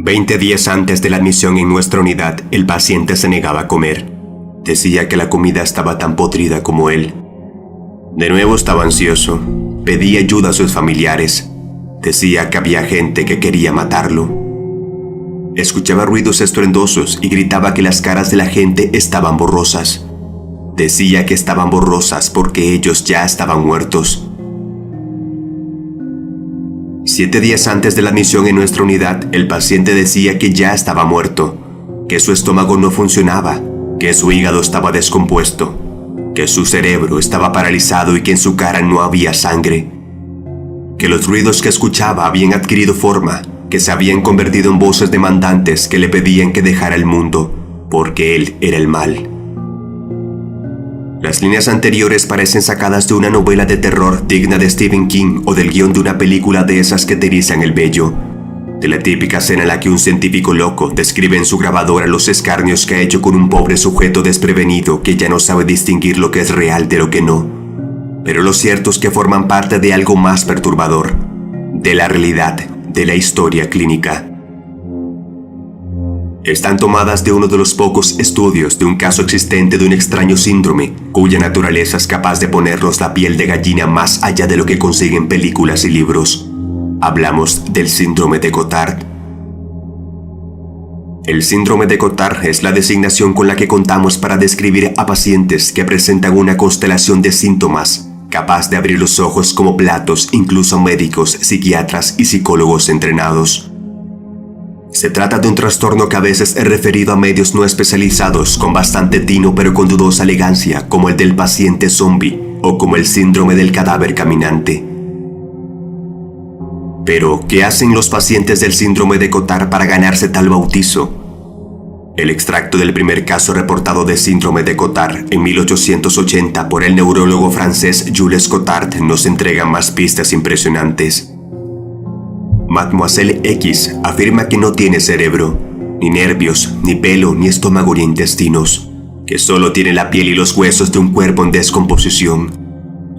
20 días antes de la admisión en nuestra unidad, el paciente se negaba a comer. Decía que la comida estaba tan podrida como él. De nuevo estaba ansioso. Pedía ayuda a sus familiares. Decía que había gente que quería matarlo. Escuchaba ruidos estruendosos y gritaba que las caras de la gente estaban borrosas. Decía que estaban borrosas porque ellos ya estaban muertos. 7 días antes de la admisión en nuestra unidad, el paciente decía que ya estaba muerto, que su estómago no funcionaba, que su hígado estaba descompuesto, que su cerebro estaba paralizado y que en su cara no había sangre, que los ruidos que escuchaba habían adquirido forma, que se habían convertido en voces demandantes que le pedían que dejara el mundo, porque él era el mal. Las líneas anteriores parecen sacadas de una novela de terror digna de Stephen King o del guión de una película de esas que te erizan el vello, de la típica escena en la que un científico loco describe en su grabadora los escarnios que ha hecho con un pobre sujeto desprevenido que ya no sabe distinguir lo que es real de lo que no. Pero lo cierto es que forman parte de algo más perturbador, de la realidad, de la historia clínica. Están tomadas de uno de los pocos estudios de un caso existente de un extraño síndrome, cuya naturaleza es capaz de ponernos la piel de gallina más allá de lo que consiguen películas y libros. Hablamos del síndrome de Cotard. El síndrome de Cotard es la designación con la que contamos para describir a pacientes que presentan una constelación de síntomas, capaz de abrir los ojos como platos incluso a médicos, psiquiatras y psicólogos entrenados. Se trata de un trastorno que a veces es referido a medios no especializados con bastante tino pero con dudosa elegancia, como el del paciente zombie o como el síndrome del cadáver caminante. Pero, ¿qué hacen los pacientes del síndrome de Cotard para ganarse tal bautizo? El extracto del primer caso reportado de síndrome de Cotard en 1880 por el neurólogo francés Jules Cotard nos entrega más pistas impresionantes. Mademoiselle X afirma que no tiene cerebro, ni nervios, ni pelo, ni estómago, ni intestinos, que solo tiene la piel y los huesos de un cuerpo en descomposición.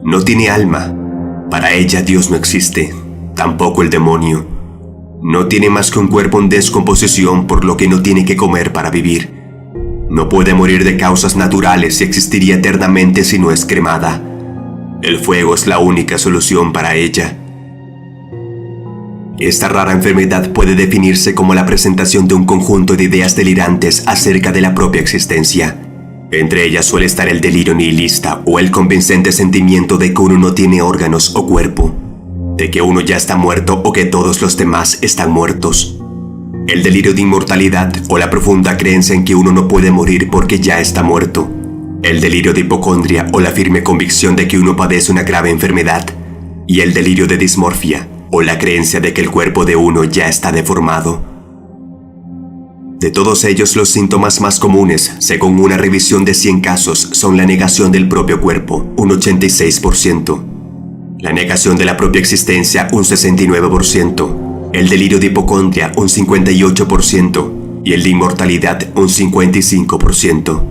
No tiene alma. Para ella Dios no existe, tampoco el demonio. No tiene más que un cuerpo en descomposición, por lo que no tiene que comer para vivir. No puede morir de causas naturales y existiría eternamente si no es cremada. El fuego es la única solución para ella. Esta rara enfermedad puede definirse como la presentación de un conjunto de ideas delirantes acerca de la propia existencia. Entre ellas suele estar el delirio nihilista o el convincente sentimiento de que uno no tiene órganos o cuerpo, de que uno ya está muerto o que todos los demás están muertos. El delirio de inmortalidad o la profunda creencia en que uno no puede morir porque ya está muerto. El delirio de hipocondria o la firme convicción de que uno padece una grave enfermedad. Y el delirio de dismorfia o la creencia de que el cuerpo de uno ya está deformado. De todos ellos, los síntomas más comunes, según una revisión de 100 casos, son la negación del propio cuerpo, un 86%, la negación de la propia existencia, un 69%, el delirio de hipocondria, un 58%, y el de inmortalidad, un 55%.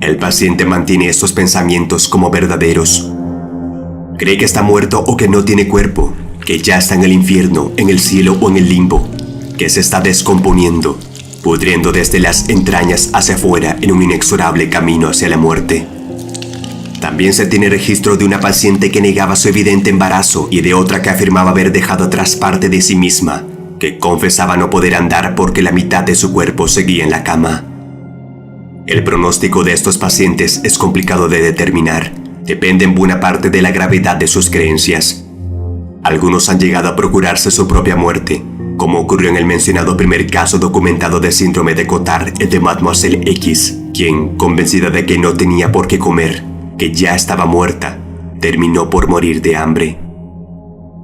El paciente mantiene estos pensamientos como verdaderos. Cree que está muerto o que no tiene cuerpo, que ya está en el infierno, en el cielo o en el limbo, que se está descomponiendo, pudriendo desde las entrañas hacia afuera en un inexorable camino hacia la muerte. También se tiene registro de una paciente que negaba su evidente embarazo y de otra que afirmaba haber dejado atrás parte de sí misma, que confesaba no poder andar porque la mitad de su cuerpo seguía en la cama. El pronóstico de estos pacientes es complicado de determinar, depende en buena parte de la gravedad de sus creencias. Algunos han llegado a procurarse su propia muerte, como ocurrió en el mencionado primer caso documentado de síndrome de Cotard, el de Mademoiselle X, quien, convencida de que no tenía por qué comer, que ya estaba muerta, terminó por morir de hambre.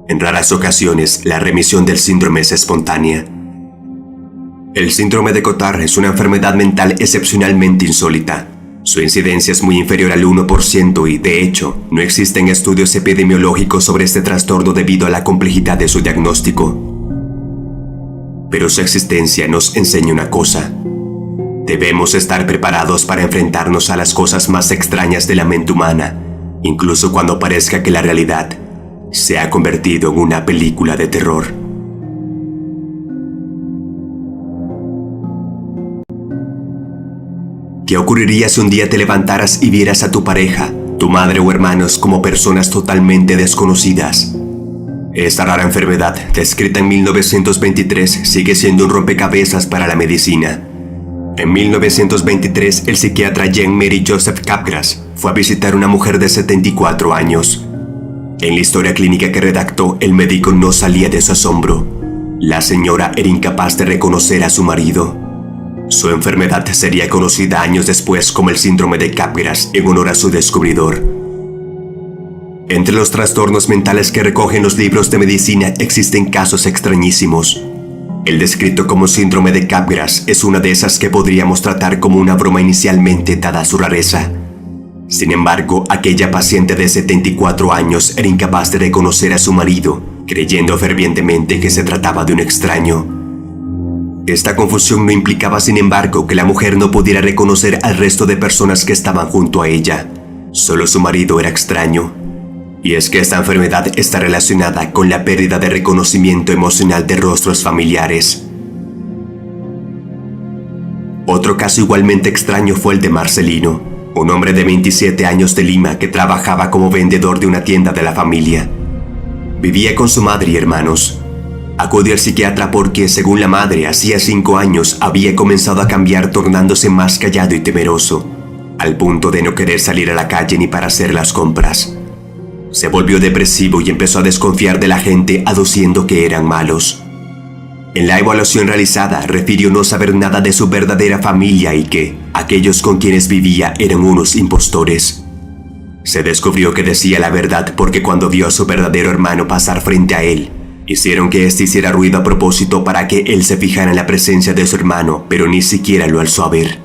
En raras ocasiones, la remisión del síndrome es espontánea. El síndrome de Cotard es una enfermedad mental excepcionalmente insólita. Su incidencia es muy inferior al 1% y, de hecho, no existen estudios epidemiológicos sobre este trastorno debido a la complejidad de su diagnóstico. Pero su existencia nos enseña una cosa. Debemos estar preparados para enfrentarnos a las cosas más extrañas de la mente humana, incluso cuando parezca que la realidad se ha convertido en una película de terror. ¿Qué ocurriría si un día te levantaras y vieras a tu pareja, tu madre o hermanos como personas totalmente desconocidas? Esta rara enfermedad, descrita en 1923, sigue siendo un rompecabezas para la medicina. En 1923, el psiquiatra Jean-Marie Joseph Capgras fue a visitar a una mujer de 74 años. En la historia clínica que redactó, el médico no salía de su asombro. La señora era incapaz de reconocer a su marido. Su enfermedad sería conocida años después como el síndrome de Capgras en honor a su descubridor. Entre los trastornos mentales que recogen los libros de medicina existen casos extrañísimos. El descrito como síndrome de Capgras es una de esas que podríamos tratar como una broma inicialmente dada su rareza. Sin embargo, aquella paciente de 74 años era incapaz de reconocer a su marido, creyendo fervientemente que se trataba de un extraño. Esta confusión no implicaba, sin embargo, que la mujer no pudiera reconocer al resto de personas que estaban junto a ella. Solo su marido era extraño. Y es que esta enfermedad está relacionada con la pérdida de reconocimiento emocional de rostros familiares. Otro caso igualmente extraño fue el de Marcelino, un hombre de 27 años de Lima que trabajaba como vendedor de una tienda de la familia. Vivía con su madre y hermanos. Acudió al psiquiatra porque, según la madre, hacía 5 años había comenzado a cambiar, tornándose más callado y temeroso, al punto de no querer salir a la calle ni para hacer las compras. Se volvió depresivo y empezó a desconfiar de la gente, aduciendo que eran malos. En la evaluación realizada, refirió no saber nada de su verdadera familia y que aquellos con quienes vivía eran unos impostores. Se descubrió que decía la verdad porque cuando vio a su verdadero hermano pasar frente a él, hicieron que éste hiciera ruido a propósito para que él se fijara en la presencia de su hermano, pero ni siquiera lo alzó a ver.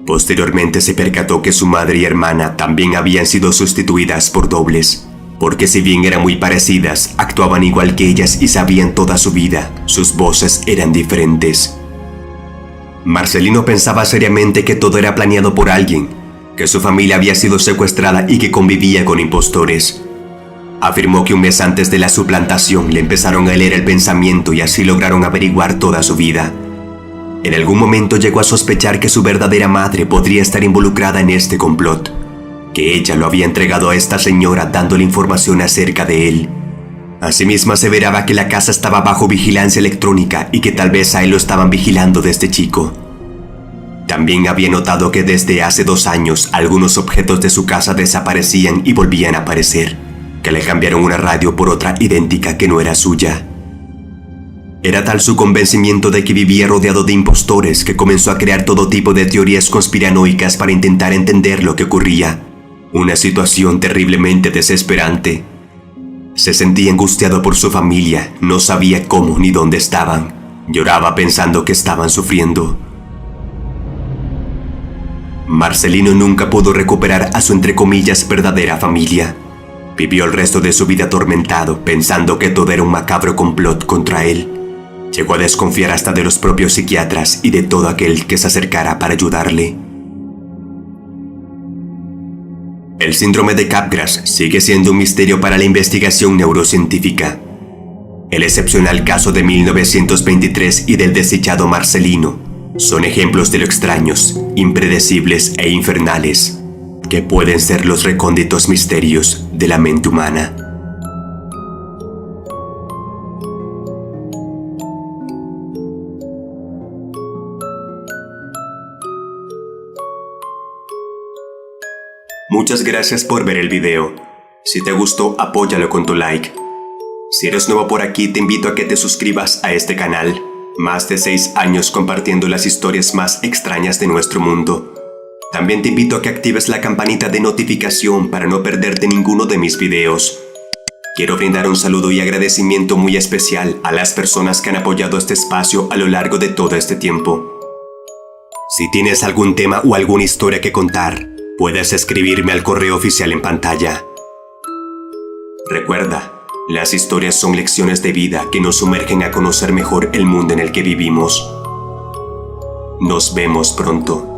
Posteriormente se percató que su madre y hermana también habían sido sustituidas por dobles, porque si bien eran muy parecidas, actuaban igual que ellas y sabían toda su vida, sus voces eran diferentes. Marcelino pensaba seriamente que todo era planeado por alguien, que su familia había sido secuestrada y que convivía con impostores. Afirmó que un mes antes de la suplantación le empezaron a leer el pensamiento y así lograron averiguar toda su vida. En algún momento llegó a sospechar que su verdadera madre podría estar involucrada en este complot, que ella lo había entregado a esta señora dándole información acerca de él. Asimismo aseveraba que la casa estaba bajo vigilancia electrónica y que tal vez a él lo estaban vigilando desde chico. También había notado que desde hace 2 años algunos objetos de su casa desaparecían y volvían a aparecer, que le cambiaron una radio por otra idéntica que no era suya. Era tal su convencimiento de que vivía rodeado de impostores que comenzó a crear todo tipo de teorías conspiranoicas para intentar entender lo que ocurría. Una situación terriblemente desesperante. Se sentía angustiado por su familia, no sabía cómo ni dónde estaban. Lloraba pensando que estaban sufriendo. Marcelino nunca pudo recuperar a su entre comillas verdadera familia. Vivió el resto de su vida atormentado, pensando que todo era un macabro complot contra él. Llegó a desconfiar hasta de los propios psiquiatras y de todo aquel que se acercara para ayudarle. El síndrome de Capgras sigue siendo un misterio para la investigación neurocientífica. El excepcional caso de 1923 y del desdichado Marcelino son ejemplos de lo extraños, impredecibles e infernales que pueden ser los recónditos misterios de la mente humana. Muchas gracias por ver el video. Si te gustó, apóyalo con tu like. Si eres nuevo por aquí, te invito a que te suscribas a este canal. Más de 6 años compartiendo las historias más extrañas de nuestro mundo. También te invito a que actives la campanita de notificación para no perderte ninguno de mis videos. Quiero brindar un saludo y agradecimiento muy especial a las personas que han apoyado este espacio a lo largo de todo este tiempo. Si tienes algún tema o alguna historia que contar, puedes escribirme al correo oficial en pantalla. Recuerda, las historias son lecciones de vida que nos sumergen a conocer mejor el mundo en el que vivimos. Nos vemos pronto.